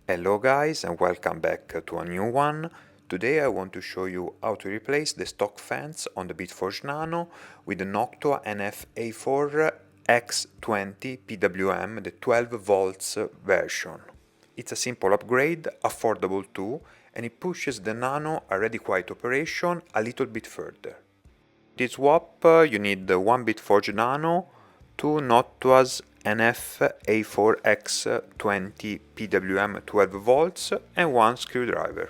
Hello guys and welcome back to a new one. Today I want to show you how to replace the stock fans on the BitForge Nano with the Noctua NF-A4x20 PWM, the 12 volts version. It's a simple upgrade, affordable too, and it pushes the Nano already quiet operation a little bit further. To swap you need one BitForge Nano, two Noctua's NF-A4x20 PWM 12 volts and one screwdriver.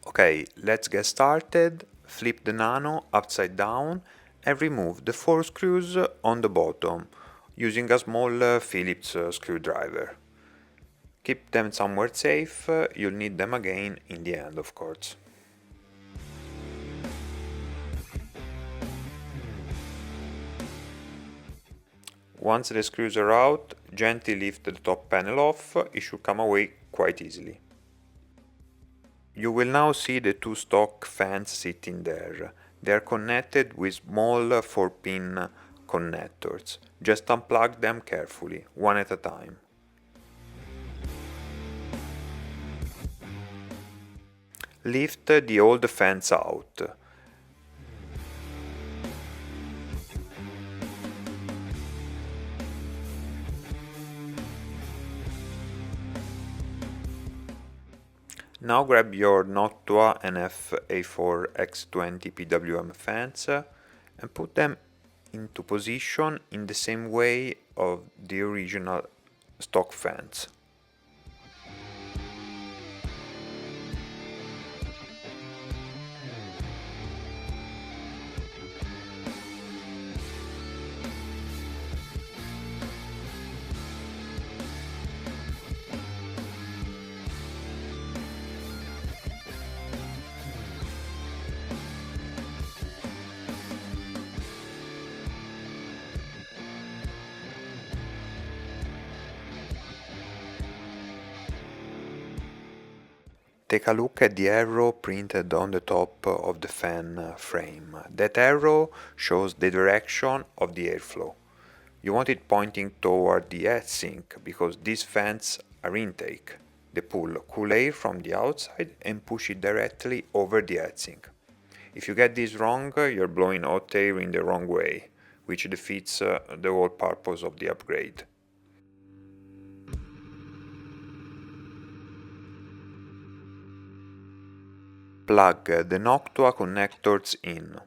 Okay, let's get started. Flip the Nano upside down and remove the 4 screws on the bottom using a small Phillips screwdriver. Keep them somewhere safe, you'll need them again in the end of course. Once the screws are out, gently lift the top panel off, it should come away quite easily. You will now see the two stock fans sitting there. They are connected with small 4-pin connectors. Just unplug them carefully, one at a time. Lift the old fans out. Now grab your Noctua NF-A4x20 PWM fans and put them into position in the same way of the original stock fans. Take a look at the arrow printed on the top of the fan frame. That arrow shows the direction of the airflow. You want it pointing toward the heatsink because these fans are intake. They pull cool air from the outside and push it directly over the heatsink. If you get this wrong, you're blowing hot air in the wrong way, which defeats the whole purpose of the upgrade. Plug the Noctua connectors in.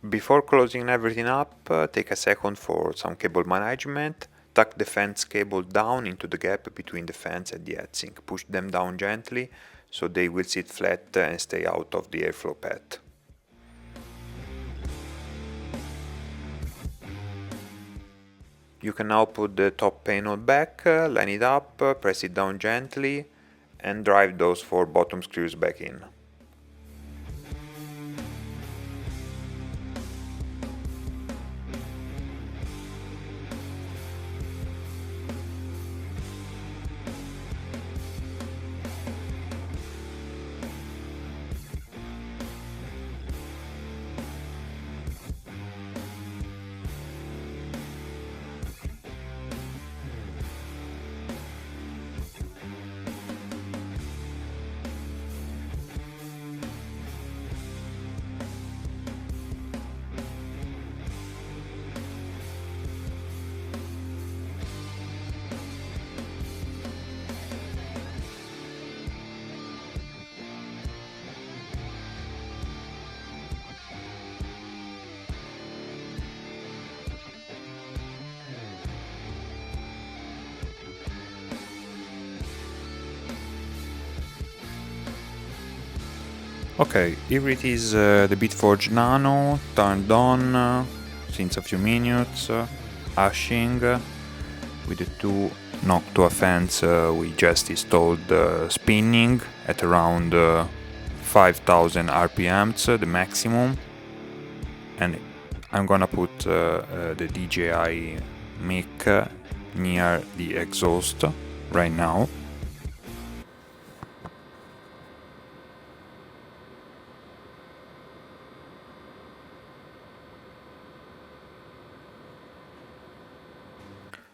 Before closing everything up, take a second for some cable management. Tuck the fans cable down into the gap between the fans and the heatsink. Push them down gently so they will sit flat and stay out of the airflow path. You can now put the top panel back, line it up, press it down gently and drive those 4 bottom screws back in. Okay, here it is the BitForge Nano turned on since a few minutes, hashing with the two Noctua fans we just installed spinning at around 5000 RPMs, the maximum, and I'm gonna put the DJI mic near the exhaust right now.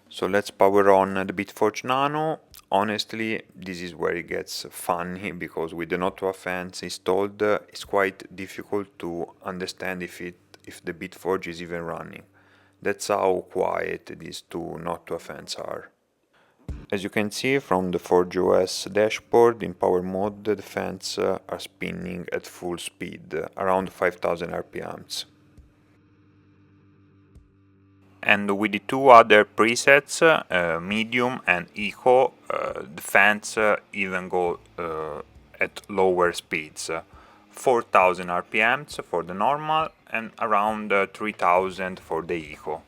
So let's power on the BitForge Nano. Honestly, this is where it gets funny, because with the Noctua fans installed, it's quite difficult to understand if the BitForge is even running. That's how quiet these two Noctua fans are. As you can see from the Forge OS dashboard, in power mode the fans are spinning at full speed, around 5000 RPMs. And with the two other presets, medium and eco, the fans even go at lower speeds, 4000 RPMs for the normal and around 3000 for the eco.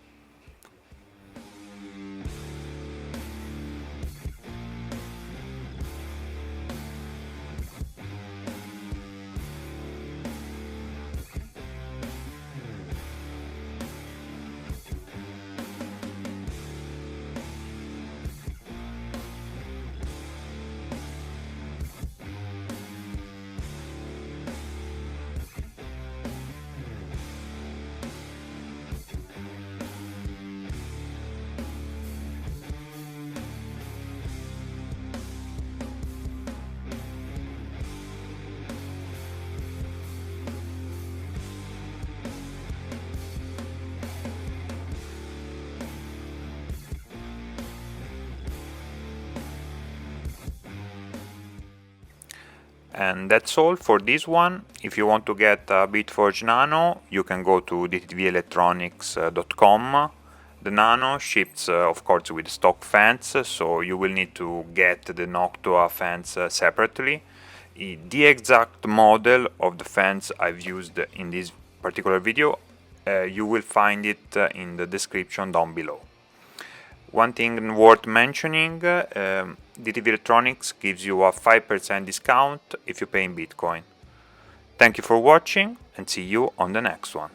And that's all for this one. If you want to get a BitForge Nano, you can go to dtvelectronics.com. The Nano ships, of course, with stock fans, so you will need to get the Noctua fans separately. The exact model of the fans I've used in this particular video, you will find it in the description down below. One thing worth mentioning, DTV Electronics gives you a 5% discount if you pay in Bitcoin. Thank you for watching and see you on the next one.